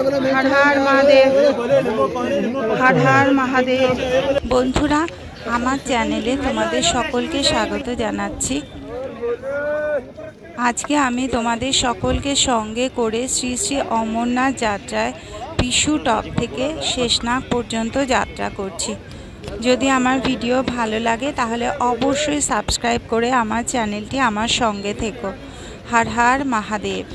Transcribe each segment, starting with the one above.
हर हर महादेव, हर हर महादेव। বন্ধুরা, আমার চ্যানেলে তোমাদের সকলকে স্বাগত জানাচ্ছি। আজকে আমি তোমাদের সকলকে সঙ্গে করে শ্রী শ্রী অমরনাথ যাত্রায় পিসু টপ থেকে শেষনাগ পর্যন্ত যাত্রা করছি। যদি আমার ভিডিও ভালো লাগে তাহলে অবশ্যই সাবস্ক্রাইব করে আমার চ্যানেলটি আমার সঙ্গে থেকো। হর হর মহাদেব।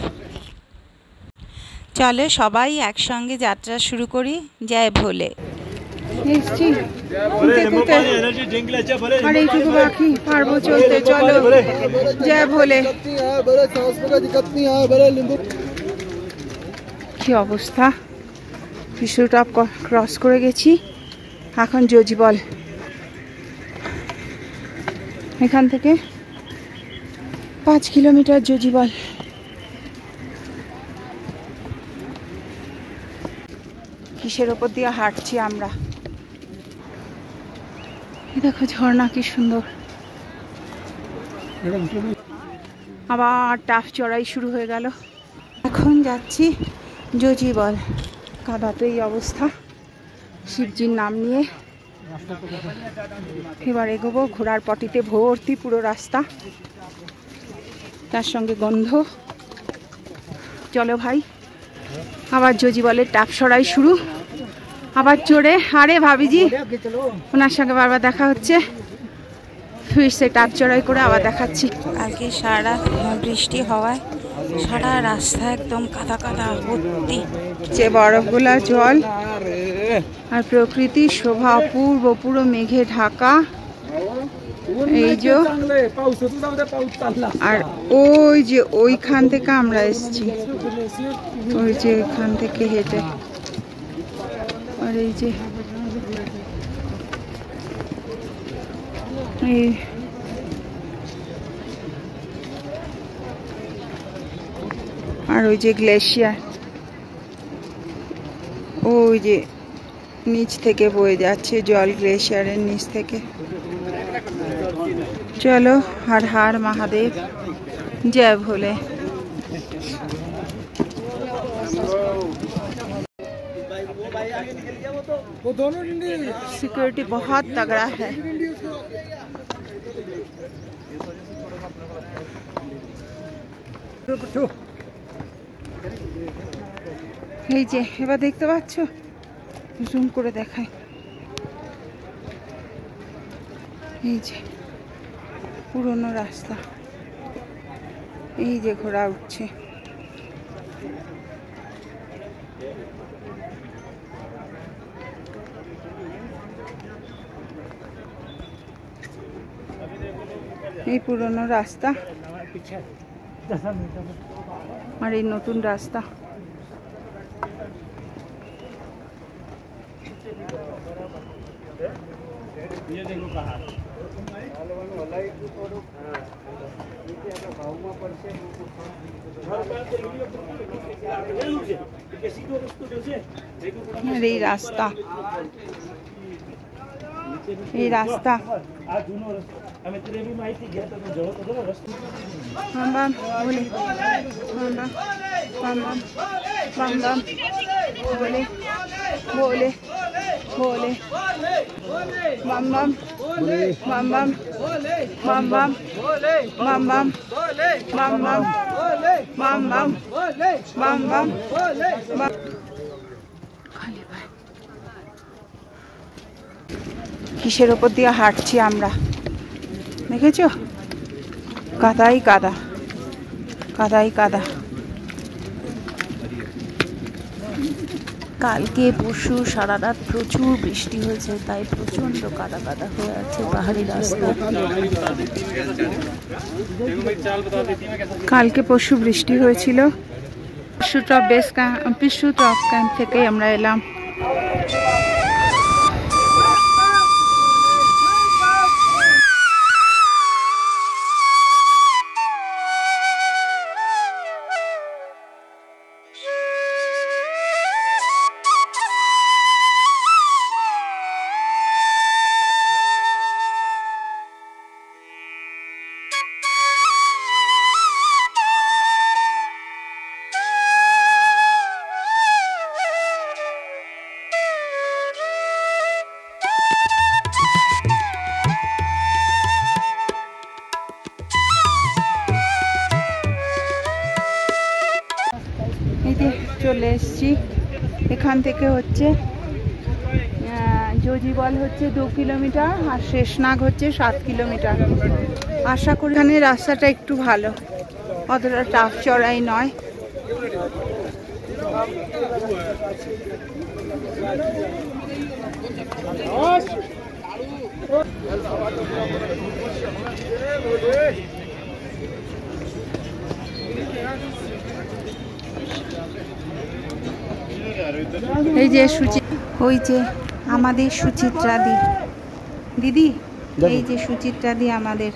চলো সবাই একসঙ্গে যাত্রা শুরু করি। জয় ভোলে। আর এইটুকু বাকি, পারবো চলতে। চলো, জয় ভোলে। কি অবস্থা, পিসু টপ ক্রস করে গেছি, এখন যোজিবল। এখান থেকে 5 কিলোমিটার যোজিবল। কিসের ওপর দিয়ে হাঁটছি আমরা, দেখো ঝর্ণা কি সুন্দর। আবার টাফ চড়াই শুরু হয়ে গেল। এখন যাচ্ছি যোজিবল। কাদাতে এই অবস্থা, শিবজির নাম নিয়ে এবার এগোবো। ঘোড়ার পটিতে ভর্তি পুরো রাস্তা, তার সঙ্গে গন্ধ। চলো ভাই, আবার যোজিবলের টাপ চড়াই শুরু। আবার চড়ে, আরে ভাবিজি ওনার সঙ্গে বারবার দেখা হচ্ছে, ফিরছে টাপ চড়াই করে আবার দেখাচ্ছি। আজকে সারা বৃষ্টি হওয়ায় সারা রাস্তা একদম কাদা কাদা ভর্তি, যে বরফগুলা জল। আর প্রকৃতির শোভা অপূর্ব, পুরো মেঘে ঢাকা। এই যে, আর ওই যে ওইখান থেকে আমরা এসছি, ওই যে এখান থেকে হেঁটে। আর এই যে আর ওই যে গ্লেশিয়ার, ওই যে নিচ থেকে বয়ে যাচ্ছে জল, গ্লেশিয়ারের নিচ থেকে। চলো, হর হর মহাদেব, जय भोले। सिक्योरिटी बहुत तगड़ा है। এই যে এবার দেখতে পাচ্ছ, জুম করে দেখায়। এই যে পুরনো রাস্তা, এই যে ঘোড়া উঠছে। এই পুরনো রাস্তা আর এই নতুন রাস্তা। এই রাস্তা, এই রাস্তা বাম বাম বলে, বাম বাম বাম বাম বাম বাম বলে, বলে বলে, বাম বাম বাম বাম বাম বাম বাম বাম বাম বাম বাম বাম বাম বাম। কিসের ওপর দিয়ে হাঁটছি আমরা, দেখেছো? কাদাই কাদা, কাদাই কাদা। কালকে পরশু সারা রাত প্রচুর বৃষ্টি হয়েছে, তাই প্রচন্ড কাদা কাদা হয়ে আছে পাহাড়ি রাস্তা। কালকে পরশু বৃষ্টি হয়েছিল। পিসু টপ ক্যাম্প থেকে আমরা এলাম। চলে এসেছি। এখান থেকে হচ্ছে যোজিবল হচ্ছে 2 কিলোমিটার আর শেষনাগ হচ্ছে 7 কিলোমিটার। আশা করি এখানে রাস্তাটা একটু ভালো, অতটা টাফ চড়াই নয়। এই যে ওই যে আমাদের সুচিত্রা দিদি, এই যে সুচিত্রা দি আমাদের,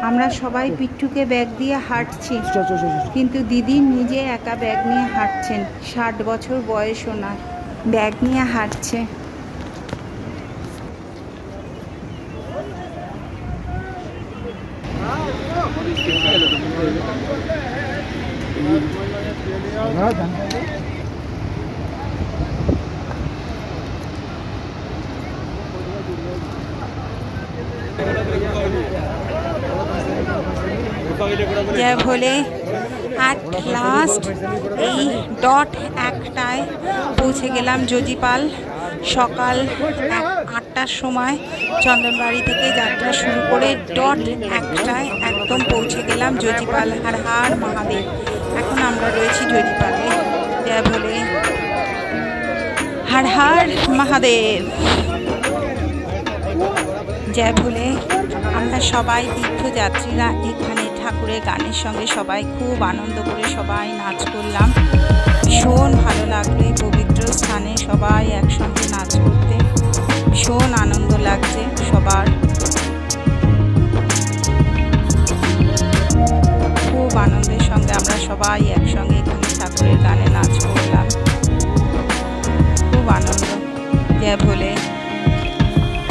আমরা সবাই পিট্টুকে ব্যাগ দিয়ে হাঁটছি, কিন্তু দিদি নিজে একা ব্যাগ নিয়ে হাঁটছেন। 60 বছর বয়স ওনার, ব্যাগ নিয়ে হাঁটছে। জয় ভোলে। অ্যাট লাস্ট এই ডট একটায় পৌঁছে গেলাম যোজিপাল। সকাল 8টার সময় চন্দনবাড়ি থেকে যাত্রা শুরু করে ডট একটায় একদম পৌঁছে গেলাম যোজিপাল। হর হর মহাদেব। এখন আমরা রয়েছি যোজিপালে। জয় ভোলে, হর হর মহাদেব। জয় ভোলে। আমরা সবাই তীর্থযাত্রীরা এখানে ঠাকুরের গানের সঙ্গে সবাই খুব আনন্দ করে সবাই নাচ করলাম। ভীষণ ভালো লাগলো এই পবিত্র স্থানে সবাই একসঙ্গে নাচ করতে, ভীষণ আনন্দ লাগছে সবার। খুব আনন্দের সঙ্গে আমরা সবাই একসঙ্গে এখানে ঠাকুরের গানে নাচ করলাম, খুব আনন্দ। জয় ভোলে।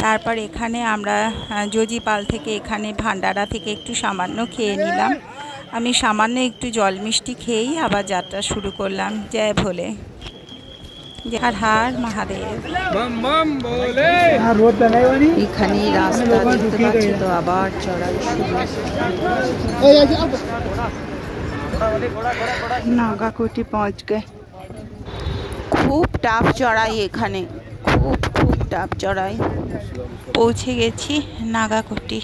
তারপর এখানে আমরা যোজিপাল থেকে এখানে ভান্ডারা থেকে একটু সামান্য খেয়ে নিলাম। আমি সামান্য একটু জল মিষ্টি খেয়েই আবার যাত্রা শুরু করলাম। জয় ভোলে, হর হর মহাদেব। এখানে রাস্তা দেখতে পাচ্ছি তো আবার চড়াই শুরু। নাগাকুটি পৌঁছ গে। খুব টাফ চড়াই এখানে, খুব টাফ চড়াই। পৌঁছে গেছি নাগাকুটি।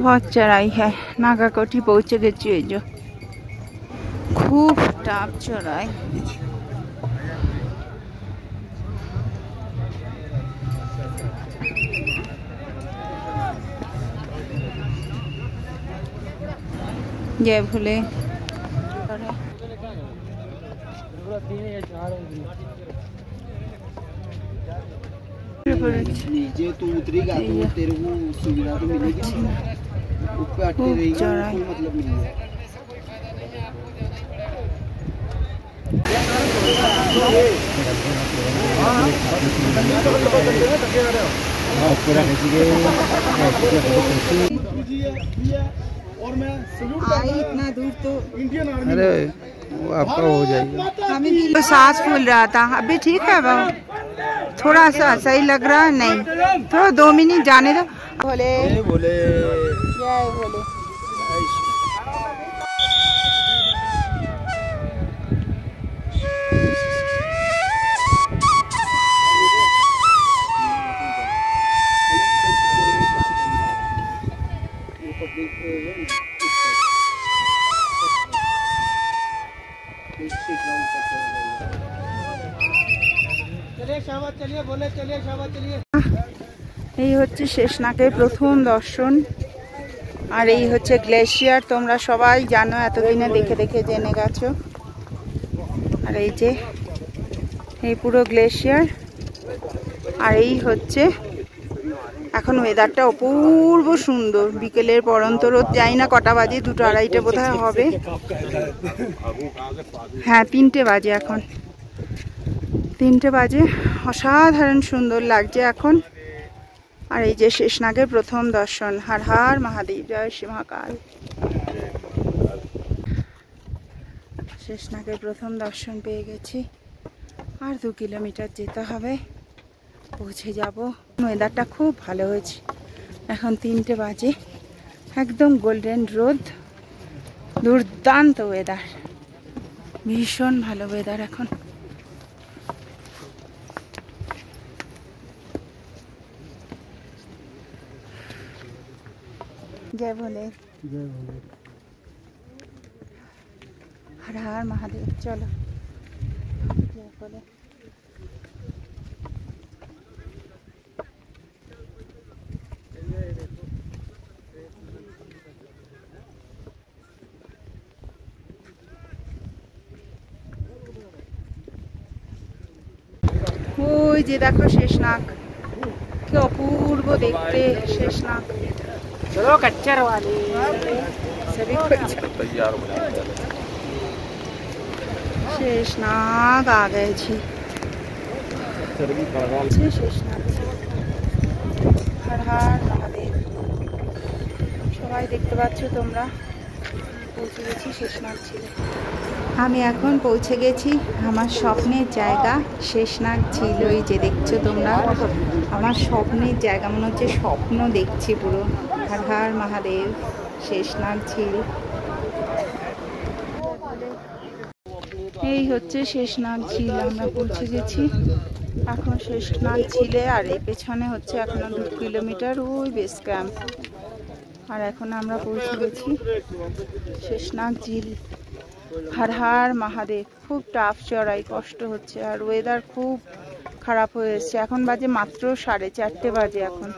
बहुत चढ़ाई है, नागाकोटी पहुंचे গেছি। এই যে খুব টাফ চড়াই। জয় ভোলে। नीचे तू उतरेगा तो तेरे को सुविधा तो मिलेगी, ऊपर अटके रहेगी कोई मतलब नहीं है। और मैं आई इतना दूर तो इंडियन आर्मी, अरे वो आपका हो जाएगा। अभी तो सांस फूल रहा था, अभी ठीक है बाबू, थोड़ा सा सही लग रहा है। नहीं, थोड़ा 2 मिनट जाने दो। भोले बोले जय भोले। এই হচ্ছে শেষনাগের প্রথম দর্শন, আর এই হচ্ছে গ্লেশিয়ার। তোমরা সবাই জানো, এতদিনে দেখে দেখে জেনে গেছো। আর এই যে এই পুরো গ্লেশিয়ার। আর এই হচ্ছে এখন ওয়েদারটা অপূর্ব সুন্দর। বিকেলের পরন্ত রোদ, যাই না কটা বাজে, 2টো 2:30 বোধহয় হবে। হ্যাঁ 3টে বাজে এখন, 3টে বাজে। অসাধারণ সুন্দর লাগছে এখন। আর এই যে শেষনাগের প্রথম দর্শন। হর হর মহাদেব, জয় শ্রী মহাকাল। শেষনাগের প্রথম দর্শন পেয়ে গেছি। আর 2 কিলোমিটার যেতে হবে, পৌঁছে যাব। ওয়েদারটা খুব ভালো হয়েছে। এখন 3টে বাজে, একদম গোল্ডেন রোদ, দুর্দান্ত ওয়েদার। ভীষণ ভালো ওয়েদার এখন। জয় ভোলে, হর হর মহাদেব। চলো জয় ভোলে। ওই যে দেখো শেষনাগ, কি অপূর্ব দেখতে শেষনাগ। चलो कच्चर वाले सभी शेषनाग आ गए जी। शेषनाग, हर हर महादेव। সবাই দেখতে পাচ্ছ তোমরা, পৌঁছে গেছি শেষনাগ ঝিলে। আমি এখন পৌঁছে গেছি আমার স্বপ্নের জায়গা শেষনাগ ঝিল। ওই যে দেখছো তোমরা, আমার স্বপ্নের জায়গা, মনে হচ্ছে স্বপ্ন দেখছি পুরো। হর হর মহাদেব, শেষনাগ ঝিল। এই হচ্ছে শেষনাগ ঝিল, আমরা পৌঁছে গেছি এখন শেষনাগ ঝিলে। আর এই পেছনে হচ্ছে এখনো 2 কিলোমিটার ওই বেস ক্যাম্প। আর এখন আমরা পৌঁছে গেছি শেষনাগ ঝিল। হর হর মহাদেব। খুব টাফ চড়াই, কষ্ট হচ্ছে। আর ওয়েদার খুব খারাপ হয়ে এসছে। এখন বাজে মাত্র 4:30 বাজে, এখন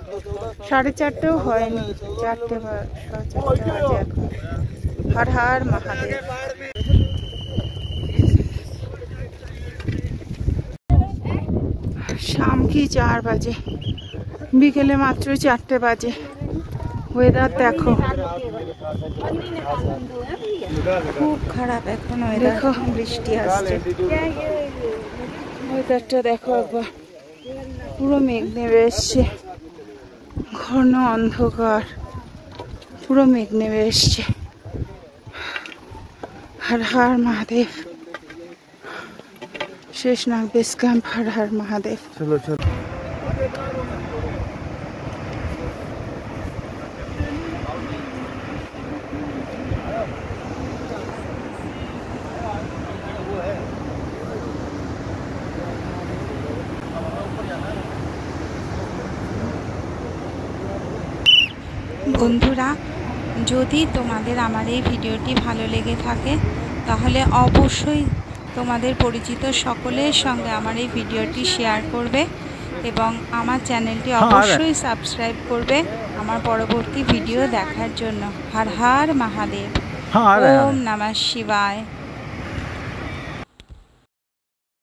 4:30ও হয়নি, 4টে বাজে এখন। হর হর মহাদেব। शाम की 4 বাজে, বিকেলে মাত্র 4টে বাজে। ওয়েদার দেখো খুব খারাপ এখন ওয়েদার, বৃষ্টি আসছে। ওয়েদারটা দেখো একবার, পুরো মেঘ নেমে এসছে, ঘন অন্ধকার, পুরো মেঘ নেমে এসছে। Har Har Mahadev, Sheshnag base camp. হর হর মহাদেব। চলো চলো। বন্ধুরা, যদি তোমাদের আমার এই ভিডিওটি ভালো লেগে থাকে তাহলে অবশ্যই তোমাদের পরিচিত সকলের সঙ্গে আমার এই ভিডিওটি শেয়ার করবে এবং আমার চ্যানেলটি অবশ্যই সাবস্ক্রাইব করবে আমার পরবর্তী ভিডিও দেখার জন্য। হর হর মহাদেব। ওম নমঃ শিবায়।